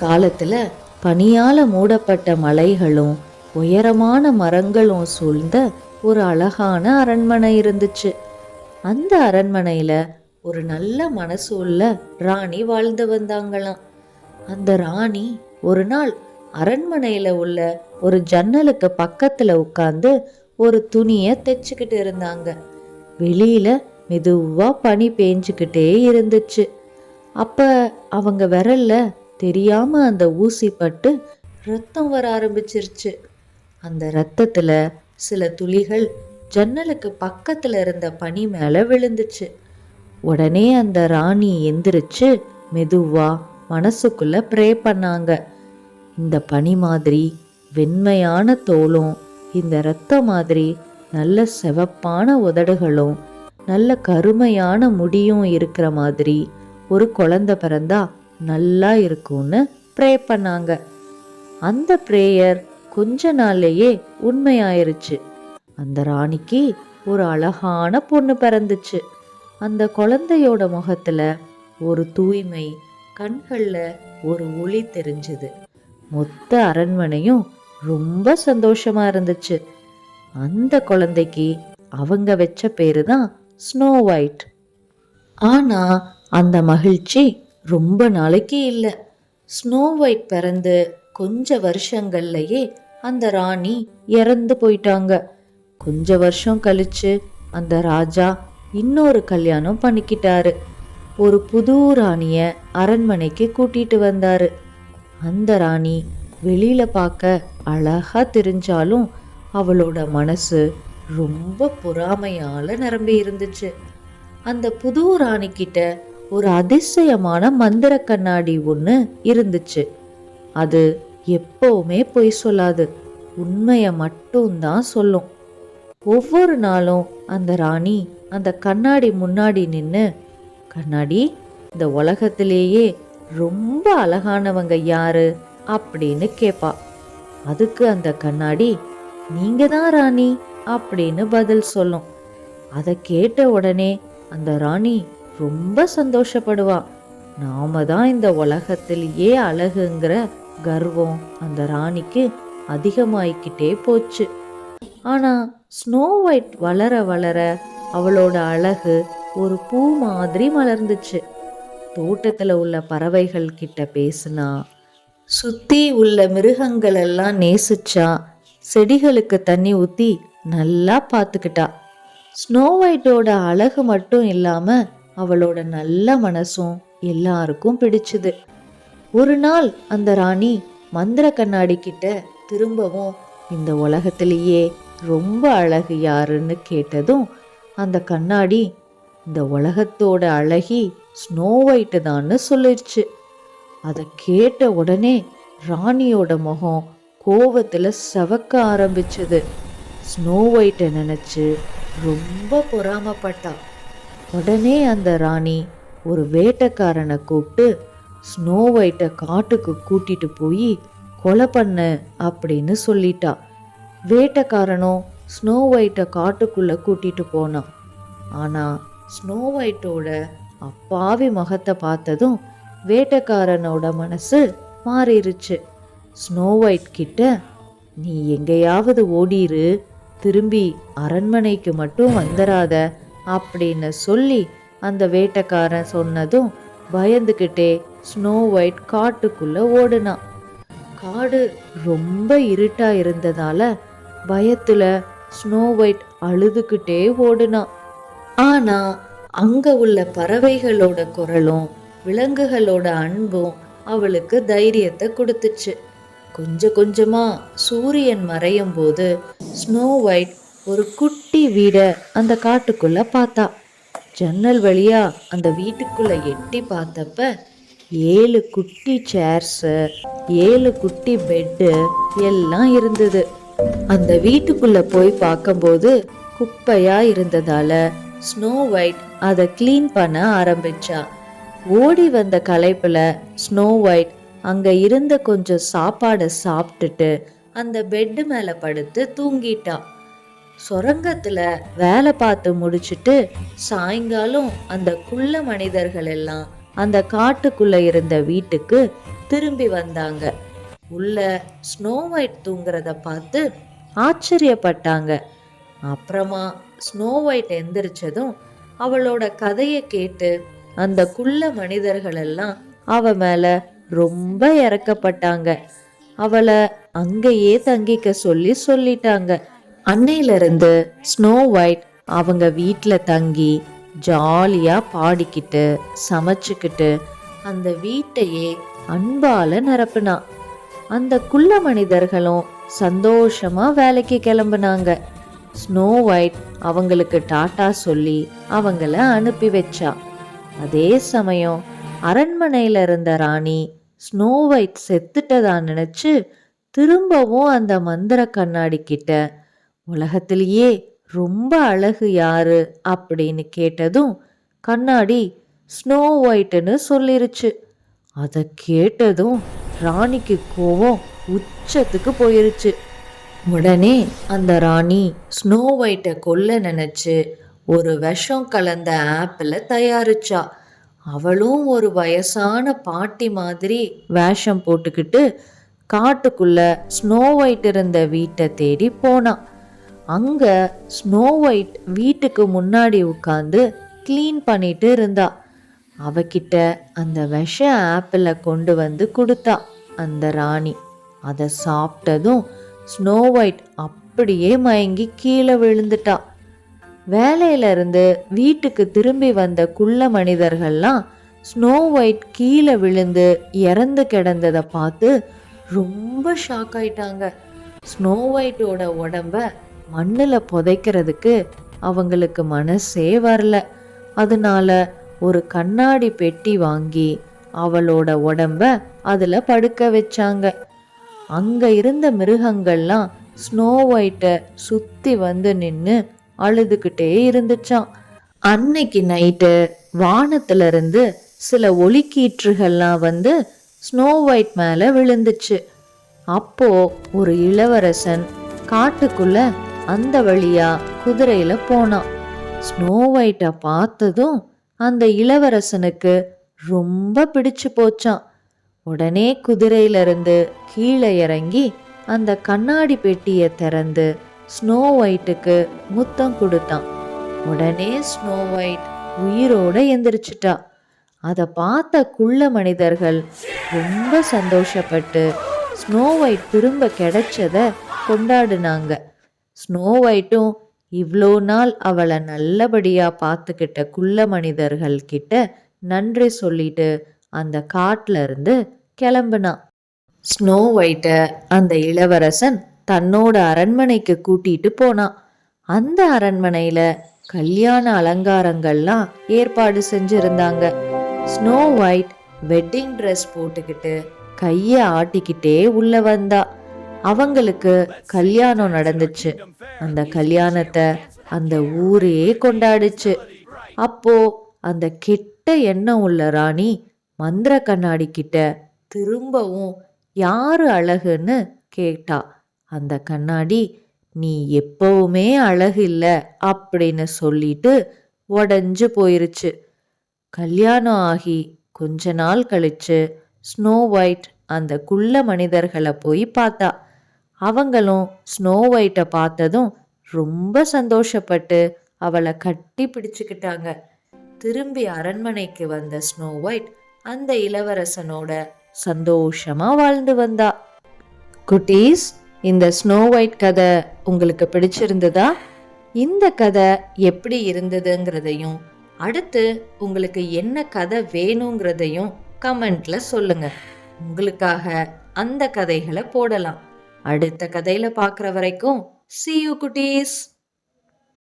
காலத்துல பனியால மூடப்பட்ட மலைகளும் உயரமான மரங்களும் சூழ்ந்த ஒரு அழகான அரண்மனை இருந்துச்சு. அந்த அரண்மனையில ஒரு நல்ல மனசு உள்ள ராணி வாழ்ந்து வந்தாங்களாம். அந்த ராணி ஒரு நாள் அரண்மனையில உள்ள ஒரு ஜன்னலுக்கு பக்கத்துல உட்கார்ந்து ஒரு துணிய தைச்சுக்கிட்டு இருந்தாங்க. வெளியில மெதுவா பனி பேஞ்சுக்கிட்டே இருந்துச்சு. அப்ப அவங்க விரல்ல தெரியாம அந்த ஊசி பட்டு ரத்தம் வர ஆரம்பிச்சிருச்சு. அந்த ரத்தத்துல சில துளிகள் ஜன்னலுக்கு பக்கத்துல இருந்த பனி மேல விழுந்துச்சு. உடனே அந்த ராணி எந்திரிச்சு மெதுவா மனசுக்குள்ள ப்ரே பண்ணாங்க. இந்த பனி மாதிரி வெண்மையான தோலும், இந்த ரத்த மாதிரி நல்ல சிவப்பான உதடுகளும், நல்ல கருமையான முடியும் இருக்கிற மாதிரி ஒரு குழந்தை பிறந்தா நல்லா இருக்கும்னு ப்ரே பண்ணாங்க. அந்த ப்ரேயர் கொஞ்ச நாள்லயே உண்மையாயிருச்சு. அந்த ராணிக்கு ஒரு அழகான பொண்ணு பிறந்துச்சு. அந்த குழந்தையோட முகத்துல ஒரு தூய்மை, கண்கள்ல ஒரு ஒளி தெரிஞ்சது. மொத்த அரண்மனையும் ரொம்ப சந்தோஷமா இருந்துச்சு. அந்த குழந்தைக்கு அவங்க வச்ச பேரு தான் ஸ்னோ ஒயிட். ஆனா அந்த மகிழ்ச்சி ரொம்ப நாளைக்கு இல்லை. ஸ்னோ ஒயிட் பிறந்து கொஞ்ச வருஷங்கள்லயே அந்த ராணி இறந்து போயிட்டாங்க. கொஞ்ச வருஷம் கழிச்சு அந்த ராஜா இன்னொரு கல்யாணம் பண்ணிக்கிட்டாரு. ஒரு புது ராணிய அரண்மனைக்கு கூட்டிட்டு வந்தாரு. அந்த ராணி வெளியில பார்க்க அழகா தெரிஞ்சாலும் அவளோட மனசு ரொம்ப பொறாமையால நிரம்பி இருந்துச்சு. அந்த புது ராணி கிட்ட ஒரு அதிசயமான மந்திர கண்ணாடி ஒன்று இருந்துச்சு. அது எப்பவுமே பொய் சொல்லாது, உண்மையை மட்டும்தான் சொல்லும். ஒவ்வொரு நாளும் அந்த ராணி அந்த கண்ணாடி முன்னாடி நின்று, கண்ணாடி, இந்த உலகத்திலேயே ரொம்ப அழகானவங்க யாரு அப்படின்னு கேட்பா. அதுக்கு அந்த கண்ணாடி, நீங்க தான் ராணி அப்படின்னு பதில் சொல்லும். அதை கேட்ட உடனே அந்த ராணி ரொம்ப சந்தோஷப்படுவா. நாம தான் இந்த உலகத்திலேயே அழகுங்கிற கர்வம் அந்த ராணிக்கு அதிகமாயிக்கிட்டே போச்சு. ஆனா ஸ்னோ ஒயிட் வளர வளர அவளோட அழகு ஒரு பூ மாதிரி மலர்ந்துச்சு. தோட்டத்துல உள்ள பறவைகள் கிட்ட பேசினா, சுத்தி உள்ள மிருகங்கள் எல்லாம் நேசிச்சா, செடிகளுக்கு தண்ணி ஊத்தி நல்லா பார்த்துக்கிட்டா. ஸ்னோ ஒயிட்டோட அழகு மட்டும் இல்லாம அவளோட நல்ல மனசும் எல்லாருக்கும் பிடிச்சுது. ஒரு நாள் அந்த ராணி மந்திர கண்ணாடி கிட்ட திரும்பவும் இந்த உலகத்திலேயே ரொம்ப அழகு யாருன்னு கேட்டதும் அந்த கண்ணாடி, இந்த உலகத்தோட அழகி ஸ்னோ ஒயிட்டு தான்னு சொல்லிடுச்சு. அதை கேட்ட உடனே ராணியோட முகம் கோவத்துல செவக்க ஆரம்பிச்சது. ஸ்னோ ஒயிட்டை நினைச்சு ரொம்ப பொறாமப்பட்டா. உடனே அந்த ராணி ஒரு வேட்டைக்காரனை கூப்பிட்டு ஸ்னோ ஒயிட்டை காட்டுக்கு கூட்டிட்டு போய் கொலை பண்ண அப்படின்னு சொல்லிட்டா. வேட்டைக்காரனும் ஸ்னோ ஒயிட்டை காட்டுக்குள்ள கூட்டிட்டு போனான். ஆனா ஸ்னோ ஒயிட்டோட அப்பாவி முகத்தை பார்த்ததும் வேட்டைக்காரனோட மனசு மாறிடுச்சு. ஸ்னோ ஒயிட் கிட்ட, நீ எங்கேயாவது ஓடிரு, திரும்பி அரண்மனைக்கு மட்டும் வந்துடாத அப்படின்னு சொல்லி அந்த வேட்டைக்காரன் சொன்னதும் பயந்துக்கிட்டே ஸ்னோ ஒயிட் காட்டுக்குள்ள ஓடுனான். காடு ரொம்ப இருட்டா இருந்ததால பயத்துல ஸ்னோ ஒயிட் அழுதுகிட்டே ஓடுனான். ஆனா அங்க உள்ள பறவைகளோட குரலும் விலங்குகளோட அன்பும் அவளுக்கு தைரியத்தை கொடுத்துச்சு. கொஞ்சம் கொஞ்சமா சூரியன் மறையும் போது ஸ்னோ ஒயிட் ஒரு குட்டி வீட அந்த காட்டுக்குள்ள பார்த்தா. ஜன்னல் வழியா அந்த வீட்டுக்குள்ள எட்டி பார்த்தப்ப 7 குட்டி சேர்ஸ், 7 குட்டி பெட்டு எல்லாம் இருந்தது. அந்த வீட்டுக்குள்ள போய் பார்க்கும்போது குப்பையா இருந்ததால ஸ்னோ ஒயிட் அதை கிளீன் பண்ண ஆரம்பிச்சா. ஓடி வந்த களைப்புல ஸ்னோ ஒயிட் அங்க இருந்த கொஞ்சம் சாப்பாடை சாப்பிட்டுட்டு அந்த பெட்டு மேல படுத்து தூங்கிட்டா. சுரங்கத்துல வேலை பார்த்து முடிச்சுட்டு சாயங்காலம் அந்த குள்ள மனிதர்கள் எல்லாம் அந்த காட்டுக்குள்ள இருந்த வீட்டுக்கு திரும்பி வந்தாங்க. உள்ள ஸ்னோ ஒயிட் தூங்குறத பார்த்து ஆச்சரியப்பட்டாங்க. அப்புறமா ஸ்னோ ஒயிட் எந்திரிச்சதும் அவளோட கதையை கேட்டு அந்த குள்ள மனிதர்கள் எல்லாம் அவ மேல ரொம்ப இறக்கப்பட்டாங்க. அவளை அங்கேயே தங்கிக்க சொல்லிட்டாங்க. அன்னையிலிருந்து ஸ்னோ ஒயிட் அவங்க வீட்டில் தங்கி ஜாலியா பாடிக்கிட்டு சமைச்சுக்கிட்டு அந்த வீட்டையே அன்பால நிரப்புனா. அந்த குள்ள மனிதர்களும் சந்தோஷமா வேலைக்கு கிளம்புனாங்க. ஸ்னோ ஒயிட் அவங்களுக்கு டாட்டா சொல்லி அவங்கள அனுப்பி வச்சா. அதே சமயம் அரண்மனையில இருந்த ராணி ஸ்னோ ஒயிட் செத்துட்டதா நினைச்சு திரும்பவும் அந்த மந்திர கண்ணாடி கிட்ட உலகத்திலேயே ரொம்ப அழகு யாரு அப்படின்னு கேட்டதும் கண்ணாடி ஸ்னோ ஒயிட்னு சொல்லிருச்சு. அதை கேட்டதும் ராணிக்கு கோவம் உச்சத்துக்கு போயிருச்சு. உடனே அந்த ராணி ஸ்னோ ஒயிட்டை கொல்ல நினைச்சு ஒரு விஷம் கலந்த ஆப்பிளை தயாரிச்சா. அவளும் ஒரு வயசான பாட்டி மாதிரி வேஷம் போட்டுக்கிட்டு காட்டுக்குள்ள ஸ்னோ ஒயிட் இருந்த வீட்டை தேடி போனான். அங்க ஸ்னோ ஒயிட் வீட்டுக்கு முன்னாடி உட்காந்து கிளீன் பண்ணிட்டு இருந்தா. அவகிட்ட அந்த விஷ ஆப்பிளை கொண்டு வந்து கொடுத்தா அந்த ராணி. அதை சாப்பிட்டதும் ஸ்னோ ஒயிட் அப்படியே மயங்கி கீழே விழுந்துட்டா. வேலையில இருந்து வீட்டுக்கு திரும்பி வந்த குள்ள மனிதர்கள்லாம் ஸ்னோ ஒயிட் கீழே விழுந்து இறந்து கிடந்ததை பார்த்து ரொம்ப ஷாக் ஆயிட்டாங்க. ஸ்னோ ஒயிட்டோட உடம்ப மண்ணில் புதைக்கிறதுக்கு அவங்களுக்கு மனசே வரல. அதனால ஒரு கண்ணாடி பெட்டி வாங்கி அவளோட உடம்ப அதில் படுக்க வச்சாங்க. அங்க இருந்த மிருகங்கள்லாம் ஸ்னோ ஒயிட்டை சுத்தி வந்து நின்று அழுதுகிட்டே இருந்துச்சான். அன்னைக்கு நைட்டு வானத்துல இருந்து சில ஒளிக்கீற்றுகள்லாம் வந்து ஸ்னோ ஒயிட் மேல விழுந்துச்சு. அப்போ ஒரு இளவரசன் காட்டுக்குள்ள அந்த வழியா குதிரையில போனான். ஸ்னோ ஒயிட்டை பார்த்ததும் அந்த இளவரசனுக்கு ரொம்ப பிடிச்சு போச்சான். உடனே குதிரையிலிருந்து கீழே இறங்கி அந்த கண்ணாடி பெட்டியை திறந்து ஸ்னோ ஒயிட்டுக்கு முத்தம் கொடுத்தான். உடனே ஸ்னோ ஒயிட் உயிரோட எந்திரிச்சிட்டா. அதை பார்த்த குள்ள மனிதர்கள் ரொம்ப சந்தோஷப்பட்டு ஸ்னோ ஒயிட் திரும்ப கிடைச்சத கொண்டாடினாங்க. ஸ்னோ ஒயிட்டும் இவ்வளோ நாள் அவளை நல்லபடியா பார்த்துக்கிட்ட குள்ள மனிதர்கள் கிட்ட நன்றி சொல்லிட்டு அந்த காட்டுல இருந்து கிளம்புனான். ஸ்னோ ஒயிட்டை அந்த இளவரசன் தன்னோட அரண்மனைக்கு கூட்டிட்டு போனான். அந்த அரண்மனையில கல்யாண அலங்காரங்கள்லாம் ஏற்பாடு செஞ்சிருந்தாங்க. ஸ்னோ ஒயிட் வெட்டிங் ட்ரெஸ் போட்டுக்கிட்டு கைய ஆட்டிக்கிட்டே உள்ள வந்தா. அவங்களுக்கு கல்யாணம் நடந்துச்சு. அந்த கல்யாணத்தை அந்த ஊரே கொண்டாடுச்சு. அப்போ அந்த கெட்ட எண்ணம் உள்ள ராணி மந்திர கண்ணாடி கிட்ட திரும்பவும் யாரு அழகுன்னு கேட்டா. அந்த கண்ணாடி நீ எப்பவுமே அழகு இல்லை அப்படின்னு சொல்லிட்டு உடஞ்சு போயிருச்சு. கல்யாணம் ஆகி கொஞ்ச நாள் கழிச்சு ஸ்னோ ஒயிட் அந்த குள்ள மனிதர்களை போய் பார்த்தா. அவங்களும் ஸ்னோ ஒயிட்டை பார்த்ததும் ரொம்ப சந்தோஷப்பட்டு அவளை கட்டி பிடிச்சுக்கிட்டாங்க. திரும்பி அரண்மனைக்கு வந்த ஸ்னோ ஒயிட் அந்த இளவரசனோட சந்தோஷமா வாழ்ந்து வந்தா. குட்டீஸ், இந்த ஸ்னோ ஒயிட் கதை உங்களுக்கு பிடிச்சிருந்ததா? இந்த கதை எப்படி இருந்ததுங்கிறதையும் அடுத்து உங்களுக்கு என்ன கதை வேணுங்கிறதையும் கமெண்ட்ல சொல்லுங்க. உங்களுக்காக அந்த கதைகளை போடலாம். அடுத்த கதையில பார்க்குற வரைக்கும் see you குட்டீஸ்.